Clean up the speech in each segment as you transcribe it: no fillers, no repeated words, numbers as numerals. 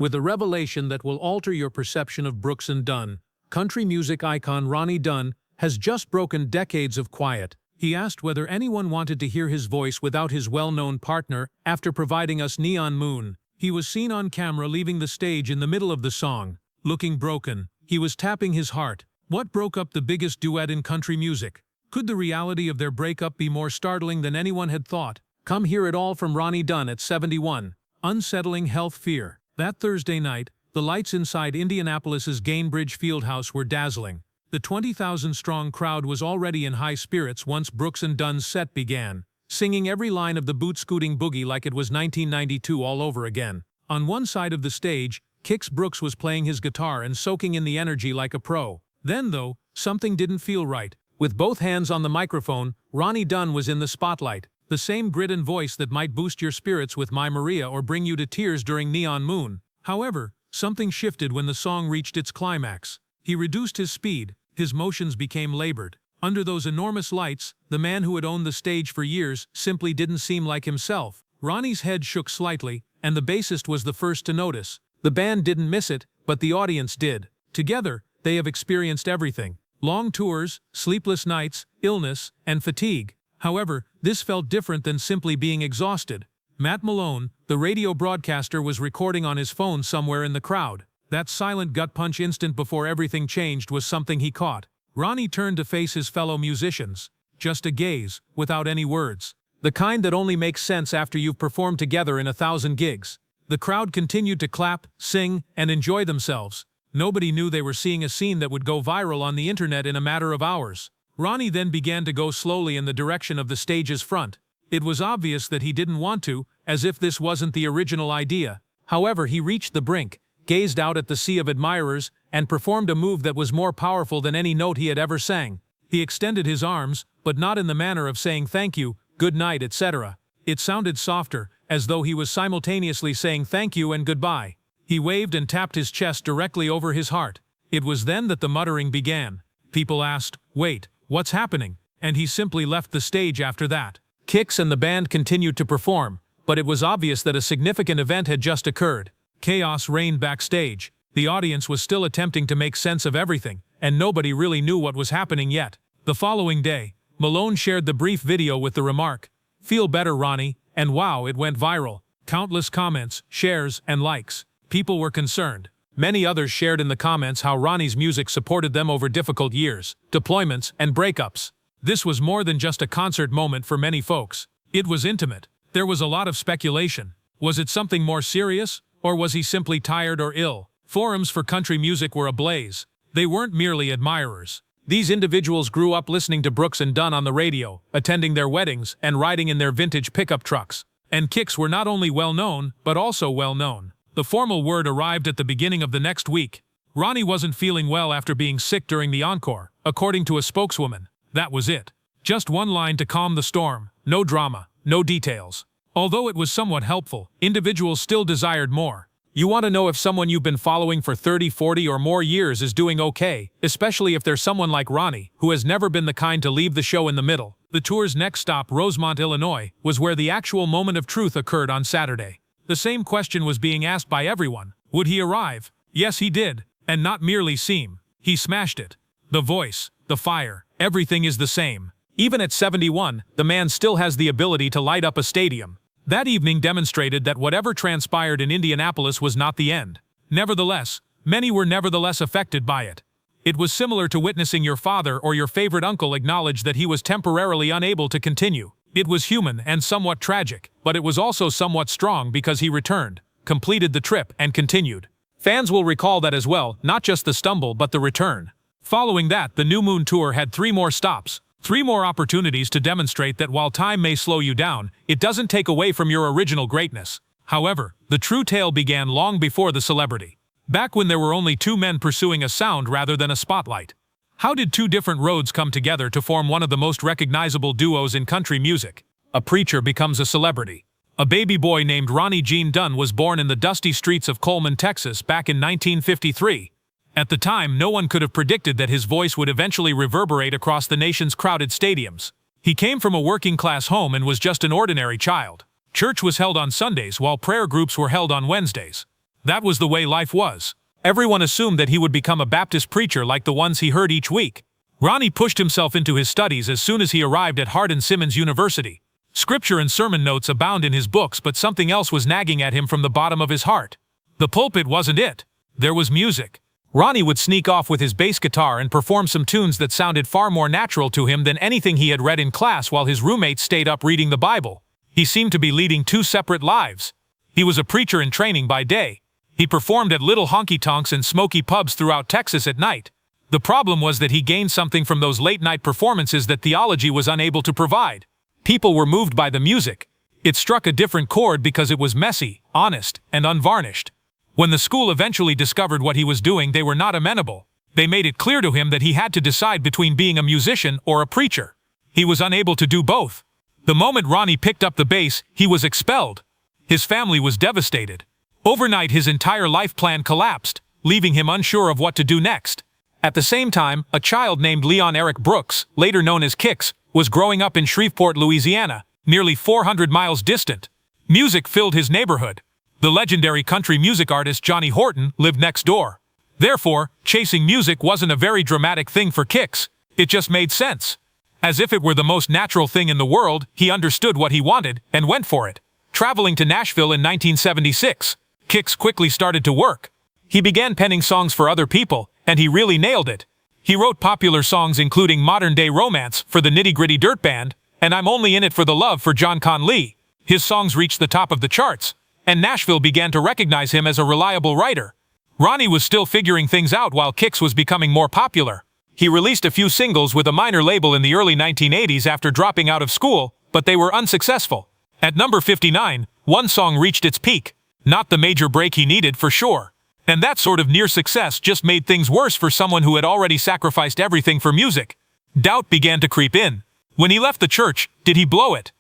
with a revelation that will alter your perception of Brooks and Dunn. Country music icon Ronnie Dunn has just broken decades of quiet. He asked whether anyone wanted to hear his voice without his well-known partner after providing us Neon Moon. He was seen on camera leaving the stage in the middle of the song, looking broken. He was tapping his heart. What broke up the biggest duet in country music? Could the reality of their breakup be more startling than anyone had thought? Come hear it all from Ronnie Dunn at 71. Unsettling health fear. That Thursday night, the lights inside Indianapolis's Gainbridge Fieldhouse were dazzling. The 20,000-strong crowd was already in high spirits once Brooks and Dunn's set began, singing every line of the boot-scooting boogie like it was 1992 all over again. On one side of the stage, Kix Brooks was playing his guitar and soaking in the energy like a pro. Then, though, something didn't feel right. With both hands on the microphone, Ronnie Dunn was in the spotlight. The same grit and voice that might boost your spirits with My Maria or bring you to tears during Neon Moon. However, something shifted when the song reached its climax. He reduced his speed, his motions became labored. Under those enormous lights, the man who had owned the stage for years simply didn't seem like himself. Ronnie's head shook slightly, and the bassist was the first to notice. The band didn't miss it, but the audience did. Together, they have experienced everything. Long tours, sleepless nights, illness, and fatigue. However, this felt different than simply being exhausted. Matt Malone, the radio broadcaster, was recording on his phone somewhere in the crowd. That silent gut punch instant before everything changed was something he caught. Ronnie turned to face his fellow musicians. Just a gaze, without any words. The kind that only makes sense after you've performed together in 1,000 gigs. The crowd continued to clap, sing, and enjoy themselves. Nobody knew they were seeing a scene that would go viral on the internet in a matter of hours. Ronnie then began to go slowly in the direction of the stage's front. It was obvious that he didn't want to, as if this wasn't the original idea. However, he reached the brink, gazed out at the sea of admirers, and performed a move that was more powerful than any note he had ever sang. He extended his arms, but not in the manner of saying thank you, good night, etc. It sounded softer, as though he was simultaneously saying thank you and goodbye. He waved and tapped his chest directly over his heart. It was then that the muttering began. People asked, "Wait, what's happening?" And he simply left the stage after that. Kix and the band continued to perform, but it was obvious that a significant event had just occurred. Chaos reigned backstage. The audience was still attempting to make sense of everything, and nobody really knew what was happening yet. The following day, Malone shared the brief video with the remark, "Feel better, Ronnie," and wow, it went viral. Countless comments, shares, and likes. People were concerned. Many others shared in the comments how Ronnie's music supported them over difficult years, deployments, and breakups. This was more than just a concert moment for many folks. It was intimate. There was a lot of speculation. Was it something more serious, or was he simply tired or ill? Forums for country music were ablaze. They weren't merely admirers. These individuals grew up listening to Brooks and Dunn on the radio, attending their weddings, and riding in their vintage pickup trucks. And Kix were not only well-known, but also well-known. The formal word arrived at the beginning of the next week. Ronnie wasn't feeling well after being sick during the encore, according to a spokeswoman. That was it. Just one line to calm the storm. No drama, no details. Although it was somewhat helpful, individuals still desired more. You want to know if someone you've been following for 30, 40 or more years is doing okay, especially if there's someone like Ronnie, who has never been the kind to leave the show in the middle. The tour's next stop, Rosemont, Illinois, was where the actual moment of truth occurred on Saturday. The same question was being asked by everyone. Would he arrive? Yes, he did. And not merely seem. He smashed it. The voice, the fire, everything is the same. Even at 71, the man still has the ability to light up a stadium. That evening demonstrated that whatever transpired in Indianapolis was not the end. Nevertheless, many were nevertheless affected by it. It was similar to witnessing your father or your favorite uncle acknowledge that he was temporarily unable to continue. It was human and somewhat tragic, but it was also somewhat strong because he returned, completed the trip, and continued. Fans will recall that as well, not just the stumble but the return. Following that, the New Moon Tour had 3 more stops, 3 more opportunities to demonstrate that while time may slow you down, it doesn't take away from your original greatness. However, the true tale began long before the celebrity. Back when there were only 2 men pursuing a sound rather than a spotlight. How did 2 different roads come together to form one of the most recognizable duos in country music? A preacher becomes a celebrity. A baby boy named Ronnie Gene Dunn was born in the dusty streets of Coleman, Texas back in 1953. At the time, no one could have predicted that his voice would eventually reverberate across the nation's crowded stadiums. He came from a working-class home and was just an ordinary child. Church was held on Sundays while prayer groups were held on Wednesdays. That was the way life was. Everyone assumed that he would become a Baptist preacher like the ones he heard each week. Ronnie pushed himself into his studies as soon as he arrived at Hardin-Simmons University. Scripture and sermon notes abound in his books, but something else was nagging at him from the bottom of his heart. The pulpit wasn't it. There was music. Ronnie would sneak off with his bass guitar and perform some tunes that sounded far more natural to him than anything he had read in class while his roommates stayed up reading the Bible. He seemed to be leading two separate lives. He was a preacher in training by day. He performed at little honky-tonks and smoky pubs throughout Texas at night. The problem was that he gained something from those late-night performances that theology was unable to provide. People were moved by the music. It struck a different chord because it was messy, honest, and unvarnished. When the school eventually discovered what he was doing, they were not amenable. They made it clear to him that he had to decide between being a musician or a preacher. He was unable to do both. The moment Ronnie picked up the bass, he was expelled. His family was devastated. Overnight, his entire life plan collapsed, leaving him unsure of what to do next. At the same time, a child named Leon Eric Brooks, later known as Kix, was growing up in Shreveport, Louisiana, nearly 400 miles distant. Music filled his neighborhood. The legendary country music artist Johnny Horton lived next door. Therefore, chasing music wasn't a very dramatic thing for Kix. It just made sense. As if it were the most natural thing in the world, he understood what he wanted and went for it. Traveling to Nashville in 1976, Kix quickly started to work. He began penning songs for other people, and he really nailed it. He wrote popular songs including Modern Day Romance for the Nitty Gritty Dirt Band, and I'm Only in It for the Love for John Conlee. His songs reached the top of the charts, and Nashville began to recognize him as a reliable writer. Ronnie was still figuring things out while Kix was becoming more popular. He released a few singles with a minor label in the early 1980s after dropping out of school, but they were unsuccessful. At number 59, one song reached its peak. Not the major break he needed, for sure. And that sort of near success just made things worse for someone who had already sacrificed everything for music. Doubt began to creep in. When he left the church, did he blow it?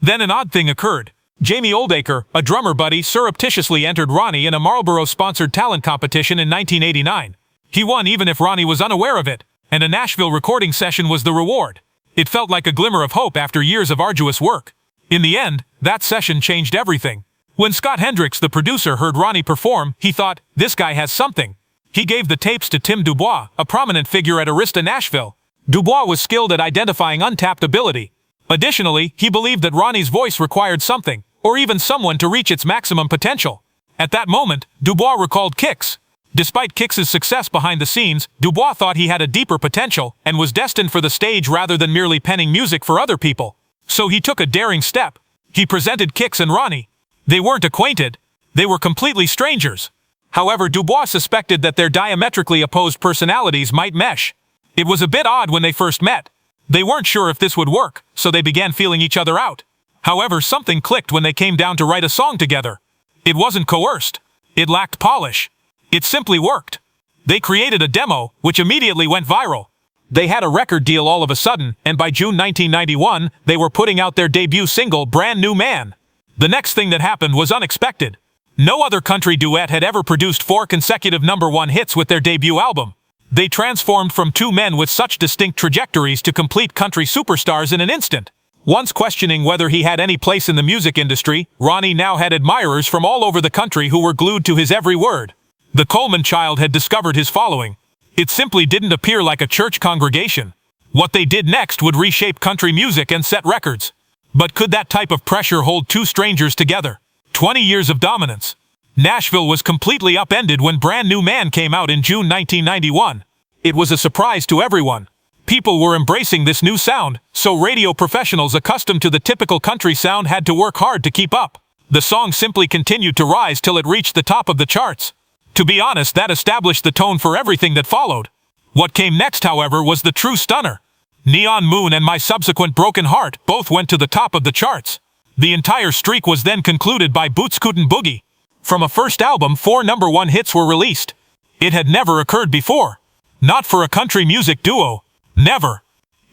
Then an odd thing occurred. Jamie Oldacre, a drummer buddy, surreptitiously entered Ronnie in a Marlboro-sponsored talent competition in 1989. He won even if Ronnie was unaware of it, and a Nashville recording session was the reward. It felt like a glimmer of hope after years of arduous work. In the end, that session changed everything. When Scott Hendricks, the producer, heard Ronnie perform, he thought, this guy has something. He gave the tapes to Tim Dubois, a prominent figure at Arista Nashville. Dubois was skilled at identifying untapped ability. Additionally, he believed that Ronnie's voice required something, or even someone, to reach its maximum potential. At that moment, Dubois recalled Kix. Despite Kix's success behind the scenes, Dubois thought he had a deeper potential and was destined for the stage rather than merely penning music for other people. So he took a daring step. He presented Kix and Ronnie. They weren't acquainted. They were completely strangers. However, Dubois suspected that their diametrically opposed personalities might mesh. It was a bit odd when they first met. They weren't sure if this would work, so they began feeling each other out. However, something clicked when they came down to write a song together. It wasn't coerced. It lacked polish. It simply worked. They created a demo, which immediately went viral. They had a record deal all of a sudden, and by June 1991, they were putting out their debut single, Brand New Man. The next thing that happened was unexpected. No other country duet had ever produced 4 consecutive #1 hits with their debut album. They transformed from two men with such distinct trajectories to complete country superstars in an instant. Once questioning whether he had any place in the music industry, Ronnie now had admirers from all over the country who were glued to his every word. The Coleman child had discovered his following. It simply didn't appear like a church congregation. What they did next would reshape country music and set records. But could that type of pressure hold two strangers together? 20 years of dominance. Nashville was completely upended when Brand New Man came out in June 1991. It was a surprise to everyone. People were embracing this new sound, so radio professionals accustomed to the typical country sound had to work hard to keep up. The song simply continued to rise till it reached the top of the charts. To be honest, that established the tone for everything that followed. What came next, however, was the true stunner. Neon Moon and My Subsequent Broken Heart both went to the top of the charts. The entire streak was then concluded by Boot Scootin' Boogie. From a first album, 4 #1 hits were released. It had never occurred before. Not for a country music duo. Never.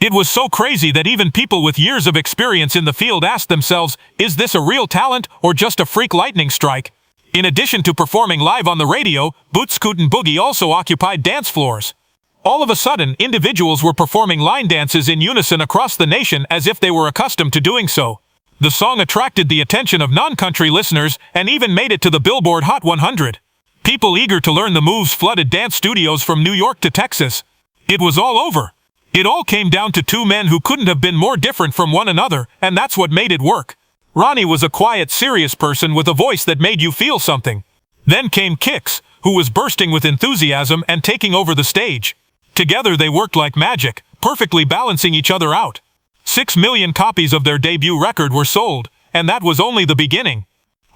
It was so crazy that even people with years of experience in the field asked themselves, is this a real talent or just a freak lightning strike? In addition to performing live on the radio, Boot Scootin' Boogie also occupied dance floors. All of a sudden, individuals were performing line dances in unison across the nation as if they were accustomed to doing so. The song attracted the attention of non-country listeners and even made it to the Billboard Hot 100. People eager to learn the moves flooded dance studios from New York to Texas. It was all over. It all came down to two men who couldn't have been more different from one another, and that's what made it work. Ronnie was a quiet, serious person with a voice that made you feel something. Then came Kix, who was bursting with enthusiasm and taking over the stage. Together they worked like magic, perfectly balancing each other out. 6 million copies of their debut record were sold, and that was only the beginning.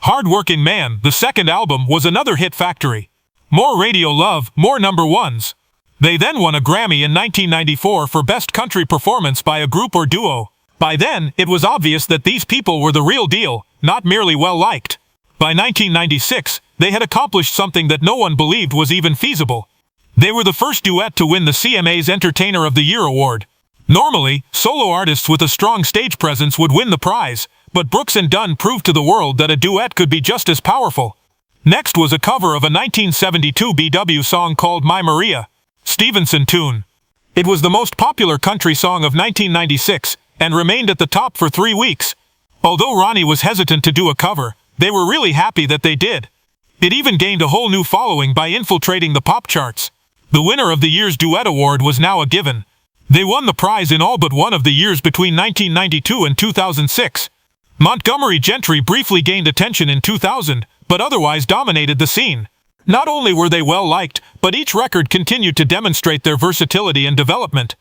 Hard-Working Man, the second album, was another hit factory. More radio love, more number ones. They then won a Grammy in 1994 for Best Country Performance by a Group or Duo. By then, it was obvious that these people were the real deal, not merely well-liked. By 1996, they had accomplished something that no one believed was even feasible. They were the first duet to win the CMA's Entertainer of the Year award. Normally, solo artists with a strong stage presence would win the prize, but Brooks and Dunn proved to the world that a duet could be just as powerful. Next was a cover of a 1972 BW song called My Maria, Stevenson tune. It was the most popular country song of 1996 and remained at the top for 3 weeks. Although Ronnie was hesitant to do a cover, they were really happy that they did. It even gained a whole new following by infiltrating the pop charts. The winner of the year's duet award was now a given. They won the prize in all but one of the years between 1992 and 2006. Montgomery Gentry briefly gained attention in 2000, but otherwise dominated the scene. Not only were they well-liked, but each record continued to demonstrate their versatility and development.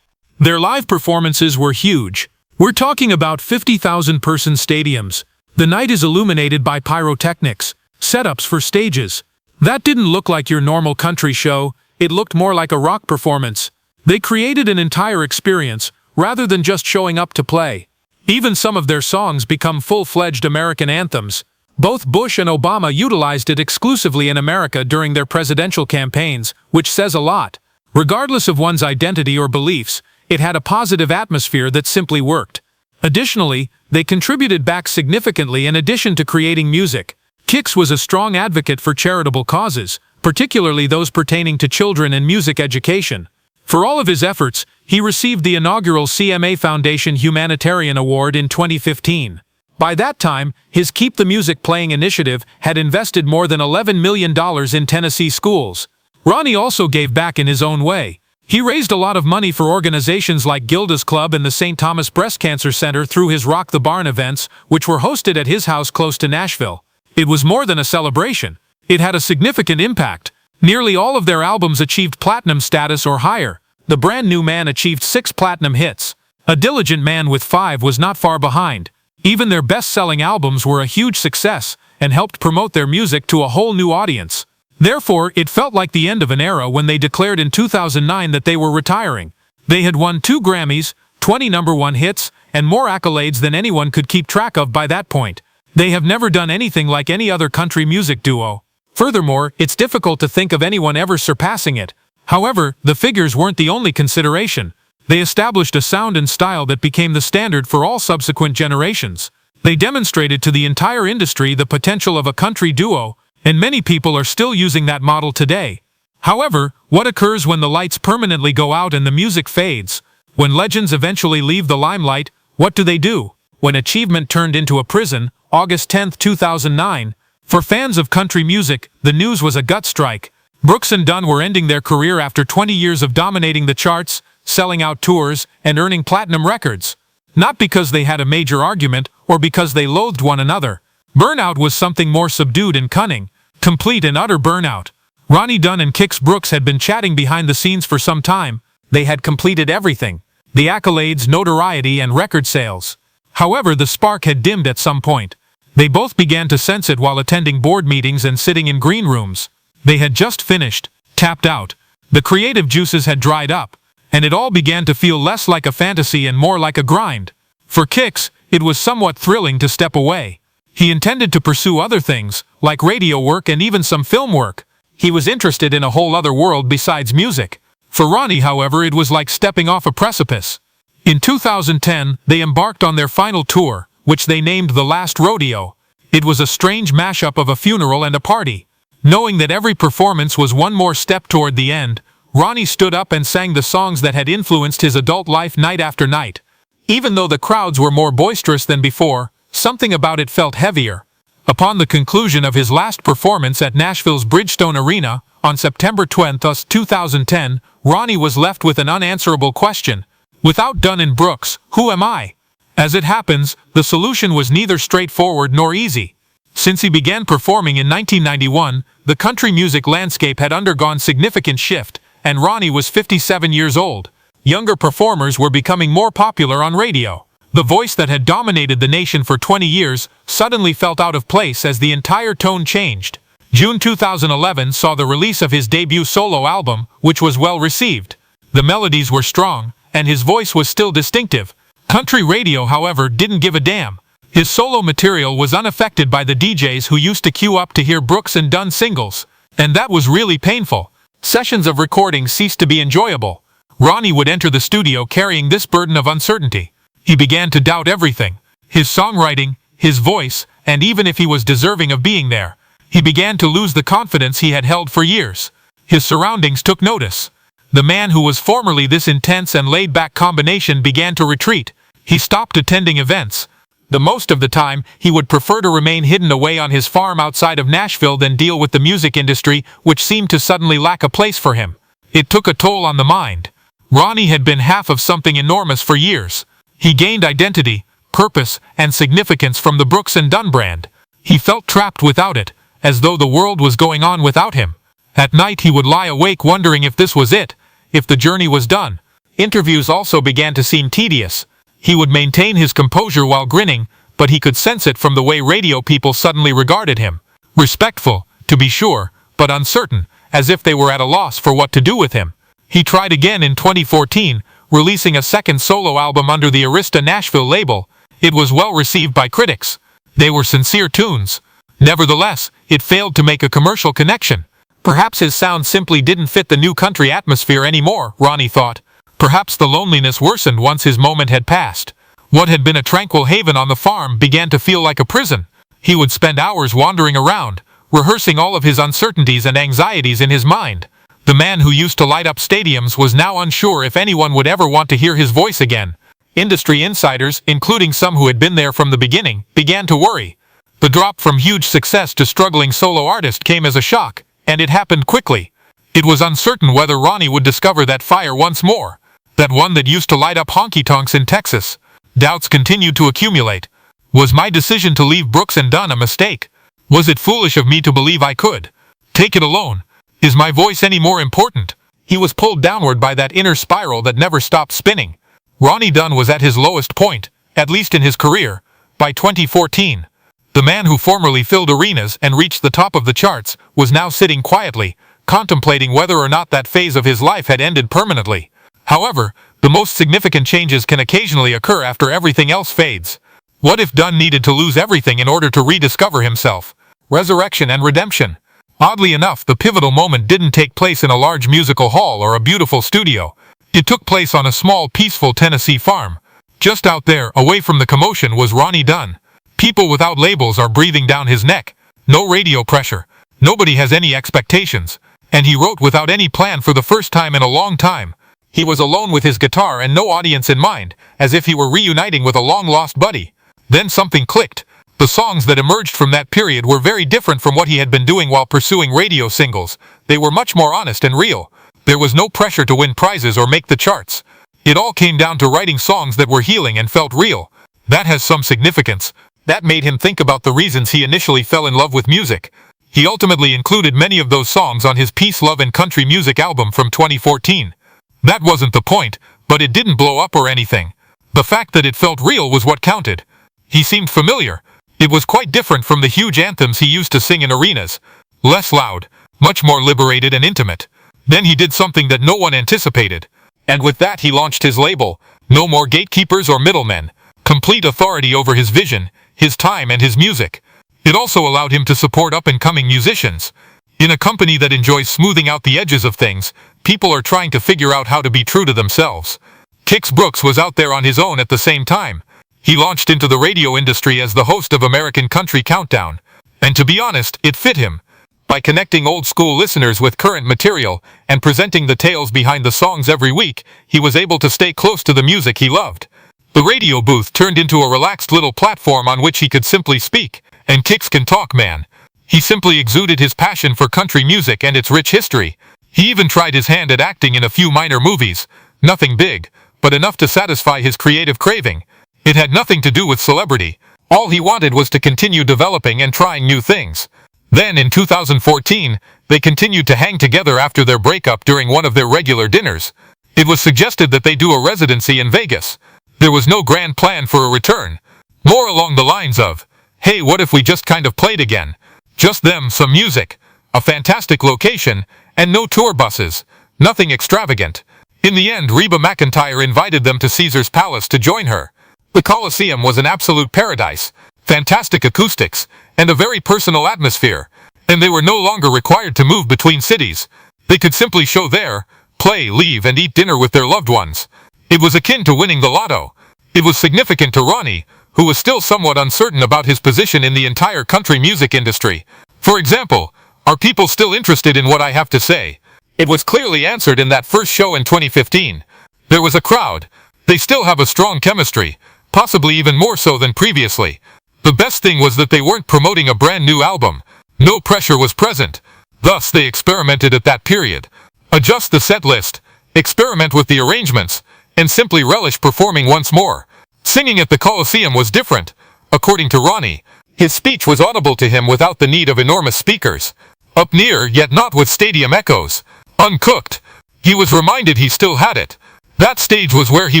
Their live performances were huge. We're talking about 50,000-person stadiums. The night is illuminated by pyrotechnics, setups for stages. That didn't look like your normal country show, it looked more like a rock performance. They created an entire experience, rather than just showing up to play. Even some of their songs become full-fledged American anthems. Both Bush and Obama utilized it exclusively in America during their presidential campaigns, which says a lot. Regardless of one's identity or beliefs, it had a positive atmosphere that simply worked. Additionally, they contributed back significantly in addition to creating music. Kix was a strong advocate for charitable causes, particularly those pertaining to children and music education. For all of his efforts, he received the inaugural CMA Foundation Humanitarian Award in 2015. By that time, his Keep the Music Playing initiative had invested more than $11 million in Tennessee schools. Ronnie also gave back in his own way. He raised a lot of money for organizations like Gilda's Club and the St. Thomas Breast Cancer Center through his Rock the Barn events, which were hosted at his house close to Nashville. It was more than a celebration. It had a significant impact. Nearly all of their albums achieved platinum status or higher. The Brand New Man achieved 6 platinum hits. A Diligent Man with 5 was not far behind. Even their best-selling albums were a huge success and helped promote their music to a whole new audience. Therefore, it felt like the end of an era when they declared in 2009 that they were retiring. They had won 2 Grammys, 20 #1 hits, and more accolades than anyone could keep track of by that point. They have never done anything like any other country music duo. Furthermore, it's difficult to think of anyone ever surpassing it. However, the figures weren't the only consideration. They established a sound and style that became the standard for all subsequent generations. They demonstrated to the entire industry the potential of a country duo, and many people are still using that model today. However, what occurs when the lights permanently go out and the music fades? When legends eventually leave the limelight, what do? When achievement turned into a prison, August 10, 2009. For fans of country music, the news was a gut strike. Brooks and Dunn were ending their career after 20 years of dominating the charts, selling out tours, and earning platinum records. Not because they had a major argument or because they loathed one another. Burnout was something more subdued and cunning. Complete and utter burnout. Ronnie Dunn and Kix Brooks had been chatting behind the scenes for some time. They had completed everything. The accolades, notoriety, and record sales. However, the spark had dimmed at some point. They both began to sense it while attending board meetings and sitting in green rooms. They had just finished, tapped out. The creative juices had dried up, and it all began to feel less like a fantasy and more like a grind. For Kix, it was somewhat thrilling to step away. He intended to pursue other things, like radio work and even some film work. He was interested in a whole other world besides music. For Ronnie, however, it was like stepping off a precipice. In 2010, they embarked on their final tour, which they named The Last Rodeo. It was a strange mashup of a funeral and a party. Knowing that every performance was one more step toward the end, Ronnie stood up and sang the songs that had influenced his adult life night after night. Even though the crowds were more boisterous than before, something about it felt heavier. Upon the conclusion of his last performance at Nashville's Bridgestone Arena on September 20, 2010, Ronnie was left with an unanswerable question. Without Dunn and Brooks, who am I? As it happens, the solution was neither straightforward nor easy. Since he began performing in 1991, the country music landscape had undergone significant shift, and Ronnie was 57 years old. Younger performers were becoming more popular on radio. The voice that had dominated the nation for 20 years suddenly felt out of place as the entire tone changed. June 2011 saw the release of his debut solo album, which was well received. The melodies were strong, and his voice was still distinctive. Country radio, however, didn't give a damn. His solo material was unaffected by the DJs who used to queue up to hear Brooks and Dunn singles, and that was really painful. Sessions of recording ceased to be enjoyable. Ronnie would enter the studio carrying this burden of uncertainty. He began to doubt everything: his songwriting, his voice, and even if he was deserving of being there. He began to lose the confidence he had held for years. His surroundings took notice. The man who was formerly this intense and laid-back combination began to retreat. He stopped attending events. The most of the time, he would prefer to remain hidden away on his farm outside of Nashville than deal with the music industry, which seemed to suddenly lack a place for him. It took a toll on the mind. Ronnie had been half of something enormous for years. He gained identity, purpose, and significance from the Brooks and Dunn brand. He felt trapped without it, as though the world was going on without him. At night he would lie awake wondering if this was it, if the journey was done. Interviews also began to seem tedious. He would maintain his composure while grinning, but he could sense it from the way radio people suddenly regarded him. Respectful, to be sure, but uncertain, as if they were at a loss for what to do with him. He tried again in 2014, releasing a second solo album under the Arista Nashville label. It was well received by critics. They were sincere tunes. Nevertheless, it failed to make a commercial connection. Perhaps his sound simply didn't fit the new country atmosphere anymore, Ronnie thought. Perhaps the loneliness worsened once his moment had passed. What had been a tranquil haven on the farm began to feel like a prison. He would spend hours wandering around, rehearsing all of his uncertainties and anxieties in his mind. The man who used to light up stadiums was now unsure if anyone would ever want to hear his voice again. Industry insiders, including some who had been there from the beginning, began to worry. The drop from huge success to struggling solo artist came as a shock, and it happened quickly. It was uncertain whether Ronnie would discover that fire once more, that one that used to light up honky-tonks in Texas. Doubts continued to accumulate. Was my decision to leave Brooks and Dunn a mistake? Was it foolish of me to believe I could take it alone? Is my voice any more important? He was pulled downward by that inner spiral that never stopped spinning. Ronnie Dunn was at his lowest point, at least in his career, by 2014. The man who formerly filled arenas and reached the top of the charts was now sitting quietly, contemplating whether or not that phase of his life had ended permanently. However, the most significant changes can occasionally occur after everything else fades. What if Dunn needed to lose everything in order to rediscover himself? Resurrection and redemption. Oddly enough, the pivotal moment didn't take place in a large musical hall or a beautiful studio. It took place on a small, peaceful Tennessee farm. Just out there, away from the commotion, was Ronnie Dunn. People without labels are breathing down his neck. No radio pressure. Nobody has any expectations. And he wrote without any plan for the first time in a long time. He was alone with his guitar and no audience in mind, as if he were reuniting with a long-lost buddy. Then something clicked. The songs that emerged from that period were very different from what he had been doing while pursuing radio singles. They were much more honest and real. There was no pressure to win prizes or make the charts. It all came down to writing songs that were healing and felt real. That has some significance. That made him think about the reasons he initially fell in love with music. He ultimately included many of those songs on his Peace, Love and Country Music album from 2014. That wasn't the point, but it didn't blow up or anything. The fact that it felt real was what counted. He seemed familiar. It was quite different from the huge anthems he used to sing in arenas. Less loud, much more liberated and intimate. Then he did something that no one anticipated. And with that he launched his label. No more gatekeepers or middlemen. Complete authority over his vision, his time and his music. It also allowed him to support up-and-coming musicians. In a company that enjoys smoothing out the edges of things, people are trying to figure out how to be true to themselves. Kix Brooks was out there on his own at the same time. He launched into the radio industry as the host of American Country Countdown. And to be honest, it fit him. By connecting old-school listeners with current material and presenting the tales behind the songs every week, he was able to stay close to the music he loved. The radio booth turned into a relaxed little platform on which he could simply speak, And kicks can talk, man. He simply exuded his passion for country music and its rich history. He even tried his hand at acting in a few minor movies. Nothing big, but enough to satisfy his creative craving. It had nothing to do with celebrity. All he wanted was to continue developing and trying new things. Then, in 2014, they continued to hang together after their breakup during one of their regular dinners. It was suggested that they do a residency in Vegas. There was no grand plan for a return. More along the lines of, hey, what if we just kind of played again? Just them, some music, a fantastic location, and no tour buses. Nothing extravagant. In the end, Reba McEntire invited them to Caesar's Palace to join her. The Colosseum was an absolute paradise, fantastic acoustics, and a very personal atmosphere, and they were no longer required to move between cities. They could simply show there, play, leave, and eat dinner with their loved ones. It was akin to winning the lotto. It was significant to Ronnie, who was still somewhat uncertain about his position in the entire country music industry. For example, are people still interested in what I have to say? It was clearly answered in that first show in 2015. There was a crowd. They still have a strong chemistry, possibly even more so than previously. The best thing was that they weren't promoting a brand new album. No pressure was present. Thus, they experimented at that period. Adjust the set list, experiment with the arrangements, and simply relish performing once more. Singing at the Colosseum was different. According to Ronnie, his speech was audible to him without the need of enormous speakers. Up near, yet not with stadium echoes. Uncooked. He was reminded he still had it. That stage was where he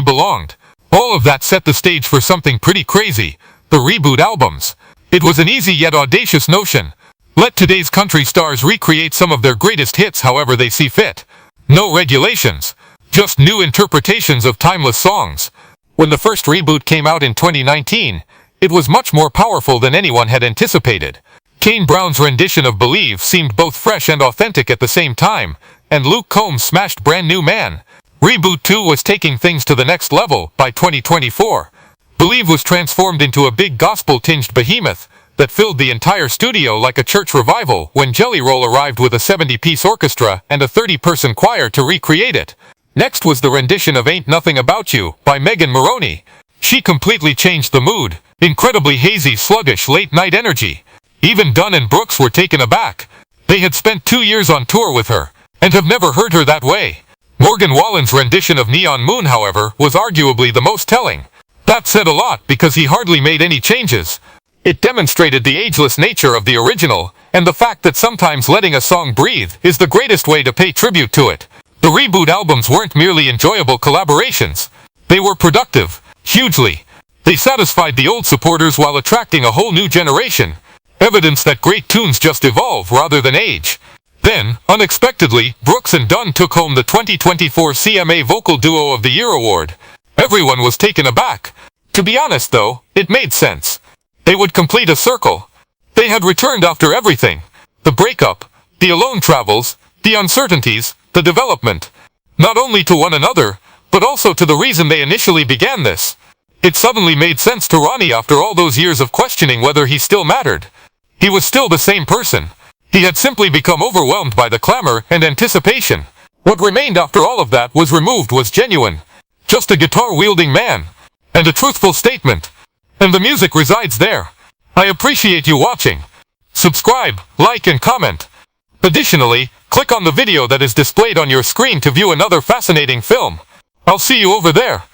belonged. All of that set the stage for something pretty crazy. The reboot albums. It was an easy yet audacious notion. Let today's country stars recreate some of their greatest hits however they see fit. No regulations. Just new interpretations of timeless songs. When the first reboot came out in 2019, it was much more powerful than anyone had anticipated. Kane Brown's rendition of Believe seemed both fresh and authentic at the same time, and Luke Combs smashed Brand New Man. Reboot 2 was taking things to the next level by 2024. Believe was transformed into a big gospel-tinged behemoth that filled the entire studio like a church revival when Jelly Roll arrived with a 70-piece orchestra and a 30-person choir to recreate it. Next was the rendition of Ain't Nothing About You by Megan Moroney. She completely changed the mood. Incredibly hazy, sluggish, late-night energy. Even Dunn and Brooks were taken aback. They had spent 2 years on tour with her, and have never heard her that way. Morgan Wallen's rendition of Neon Moon, however, was arguably the most telling. That said a lot because he hardly made any changes. It demonstrated the ageless nature of the original, and the fact that sometimes letting a song breathe is the greatest way to pay tribute to it. The reboot albums weren't merely enjoyable collaborations. They were productive, hugely. They satisfied the old supporters while attracting a whole new generation. Evidence that great tunes just evolve rather than age. Then, unexpectedly, Brooks and Dunn took home the 2024 CMA Vocal Duo of the Year award. Everyone was taken aback. To be honest though, it made sense. They would complete a circle. They had returned after everything. The breakup, the alone travels, the uncertainties, the development. Not only to one another, but also to the reason they initially began this. It suddenly made sense to Ronnie after all those years of questioning whether he still mattered. He was still the same person. He had simply become overwhelmed by the clamor and anticipation. What remained after all of that was removed was genuine. Just a guitar-wielding man. And a truthful statement. And the music resides there. I appreciate you watching. Subscribe, like, and comment. Additionally, click on the video that is displayed on your screen to view another fascinating film. I'll see you over there.